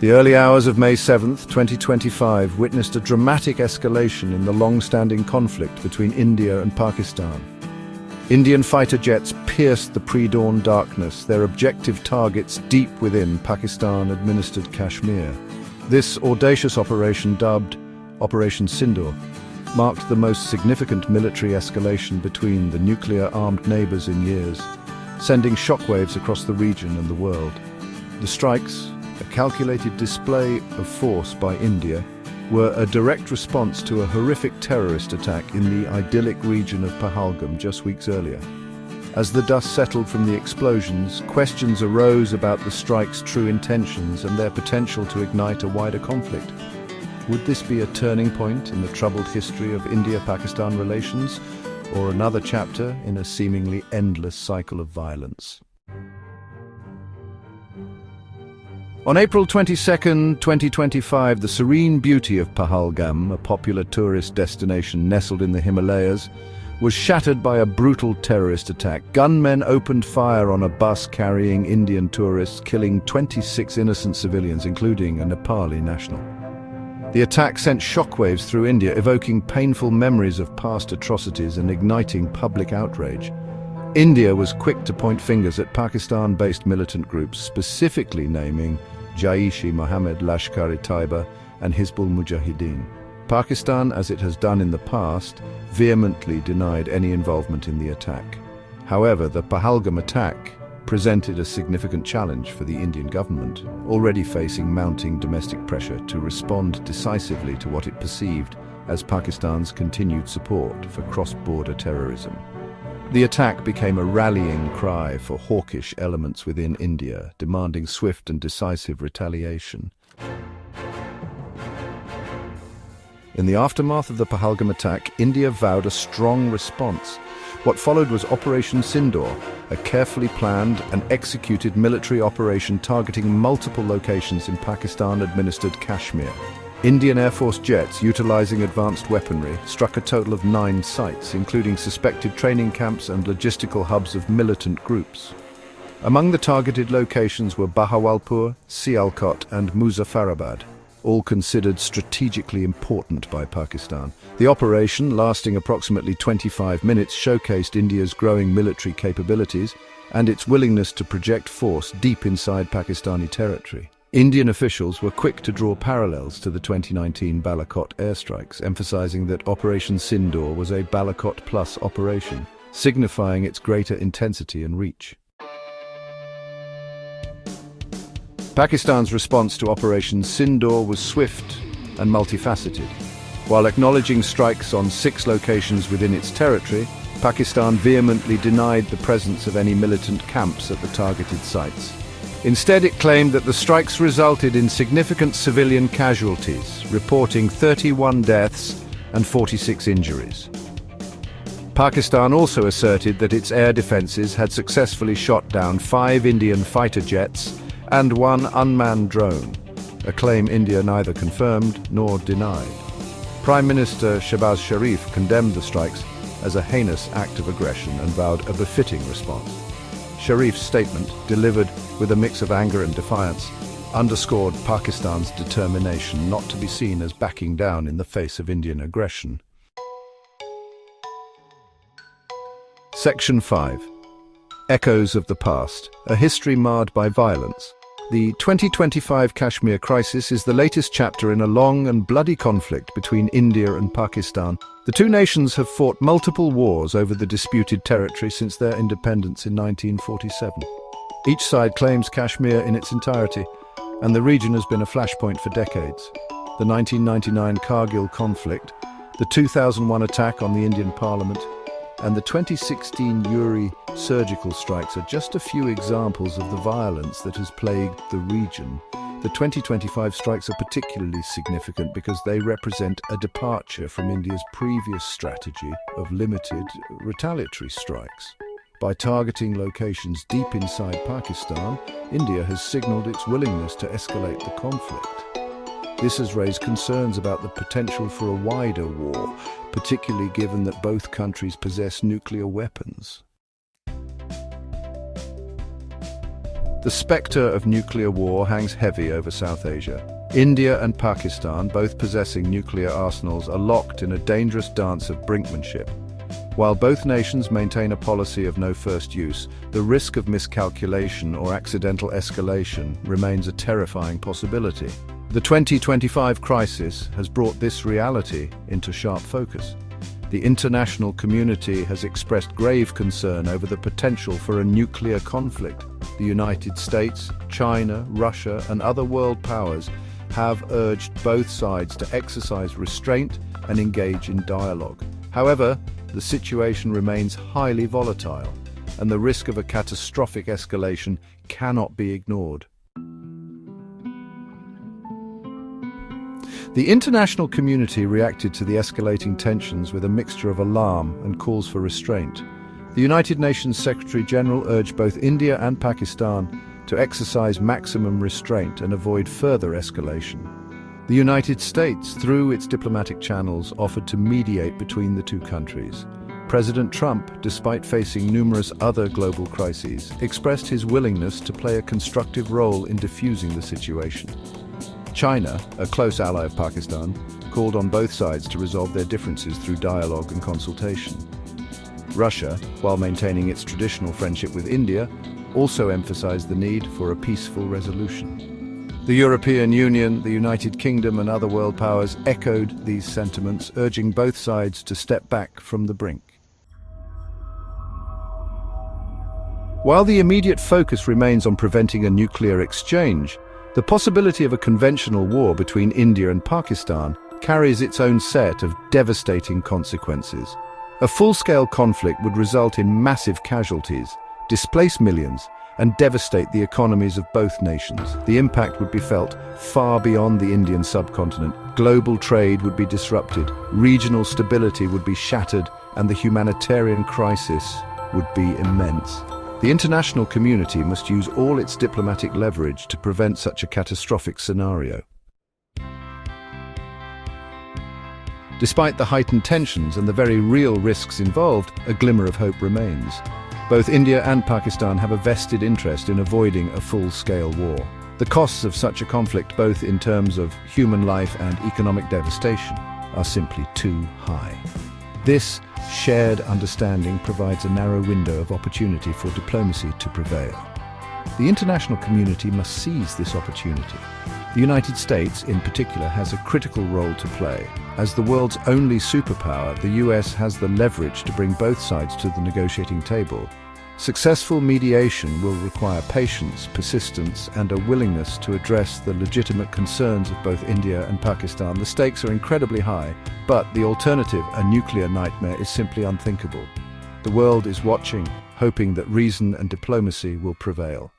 The early hours of May 7, 2025 witnessed a dramatic escalation in the long-standing conflict between India and Pakistan. Indian fighter jets pierced the pre-dawn darkness, their objective targets deep within Pakistan-administered Kashmir. This audacious operation, dubbed Operation Sindoor, marked the most significant military escalation between the nuclear-armed neighbors in years, sending shockwaves across the region and the world. The strikes, a calculated display of force by India, were a direct response to a horrific terrorist attack in the idyllic region of Pahalgam just weeks earlier. As the dust settled from the explosions, questions arose about the strike's true intentions and their potential to ignite a wider conflict. Would this be a turning point in the troubled history of India-Pakistan relations, or another chapter in a seemingly endless cycle of violence? On April 22, 2025, the serene beauty of Pahalgam, a popular tourist destination nestled in the Himalayas, was shattered by a brutal terrorist attack. Gunmen opened fire on a bus carrying Indian tourists, killing 26 innocent civilians, including a Nepali national. The attack sent shockwaves through India, evoking painful memories of past atrocities and igniting public outrage. India was quick to point fingers at Pakistan-based militant groups, specifically naming Jaish-e-Mohammed, Lashkar-e-Taiba, and Hizbul Mujahideen. Pakistan, as it has done in the past, vehemently denied any involvement in the attack. However, the Pahalgam attack presented a significant challenge for the Indian government, already facing mounting domestic pressure to respond decisively to what it perceived as Pakistan's continued support for cross-border terrorism. The attack became a rallying cry for hawkish elements within India, demanding swift and decisive retaliation. In the aftermath of the Pahalgam attack, India vowed a strong response. What followed was Operation Sindoor, a carefully planned and executed military operation targeting multiple locations in Pakistan-administered Kashmir. Indian Air Force jets, utilizing advanced weaponry, struck a total of 9 sites, including suspected training camps and logistical hubs of militant groups. Among the targeted locations were Bahawalpur, Sialkot, and Muzaffarabad, all considered strategically important by Pakistan. The operation, lasting approximately 25 minutes, showcased India's growing military capabilities and its willingness to project force deep inside Pakistani territory. Indian officials were quick to draw parallels to the 2019 Balakot airstrikes, emphasizing that Operation Sindoor was a Balakot plus operation, signifying its greater intensity and reach. Pakistan's response to Operation Sindoor was swift and multifaceted. While acknowledging strikes on 6 locations within its territory, Pakistan vehemently denied the presence of any militant camps at the targeted sites. Instead, it claimed that the strikes resulted in significant civilian casualties, reporting 31 deaths and 46 injuries. Pakistan also asserted that its air defenses had successfully shot down 5 Indian fighter jets and 1 unmanned drone, a claim India neither confirmed nor denied. Prime Minister Shehbaz Sharif condemned the strikes as a heinous act of aggression and vowed a befitting response. Sharif's statement, delivered with a mix of anger and defiance, underscored Pakistan's determination not to be seen as backing down in the face of Indian aggression. Section 5. Echoes of the Past, a history marred by violence. The 2025 Kashmir Crisis is the latest chapter in a long and bloody conflict between India and Pakistan. The two nations have fought multiple wars over the disputed territory since their independence in 1947. Each side claims Kashmir in its entirety, and the region has been a flashpoint for decades. The 1999 Kargil conflict, the 2001 attack on the Indian Parliament, and the 2016 Uri surgical strikes are just a few examples of the violence that has plagued the region. The 2025 strikes are particularly significant because they represent a departure from India's previous strategy of limited retaliatory strikes. By targeting locations deep inside Pakistan, India has signaled its willingness to escalate the conflict. This has raised concerns about the potential for a wider war, particularly given that both countries possess nuclear weapons. The spectre of nuclear war hangs heavy over South Asia. India and Pakistan, both possessing nuclear arsenals, are locked in a dangerous dance of brinkmanship. While both nations maintain a policy of no first use, the risk of miscalculation or accidental escalation remains a terrifying possibility. The 2025 crisis has brought this reality into sharp focus. The international community has expressed grave concern over the potential for a nuclear conflict. The United States, China, Russia, and other world powers have urged both sides to exercise restraint and engage in dialogue. However, the situation remains highly volatile, and the risk of a catastrophic escalation cannot be ignored. The international community reacted to the escalating tensions with a mixture of alarm and calls for restraint. The United Nations Secretary-General urged both India and Pakistan to exercise maximum restraint and avoid further escalation. The United States, through its diplomatic channels, offered to mediate between the two countries. President Trump, despite facing numerous other global crises, expressed his willingness to play a constructive role in diffusing the situation. China, a close ally of Pakistan, called on both sides to resolve their differences through dialogue and consultation. Russia, while maintaining its traditional friendship with India, also emphasized the need for a peaceful resolution. The European Union, the United Kingdom, and other world powers echoed these sentiments, urging both sides to step back from the brink. While the immediate focus remains on preventing a nuclear exchange, the possibility of a conventional war between India and Pakistan carries its own set of devastating consequences. A full-scale conflict would result in massive casualties, displace millions, and devastate the economies of both nations. The impact would be felt far beyond the Indian subcontinent. Global trade would be disrupted, regional stability would be shattered, and the humanitarian crisis would be immense. The international community must use all its diplomatic leverage to prevent such a catastrophic scenario. Despite the heightened tensions and the very real risks involved, a glimmer of hope remains. Both India and Pakistan have a vested interest in avoiding a full-scale war. The costs of such a conflict, both in terms of human life and economic devastation, are simply too high. This shared understanding provides a narrow window of opportunity for diplomacy to prevail. The international community must seize this opportunity. The United States, in particular, has a critical role to play. As the world's only superpower, the US has the leverage to bring both sides to the negotiating table. Successful mediation will require patience, persistence, and a willingness to address the legitimate concerns of both India and Pakistan. The stakes are incredibly high, but the alternative, a nuclear nightmare, is simply unthinkable. The world is watching, hoping that reason and diplomacy will prevail.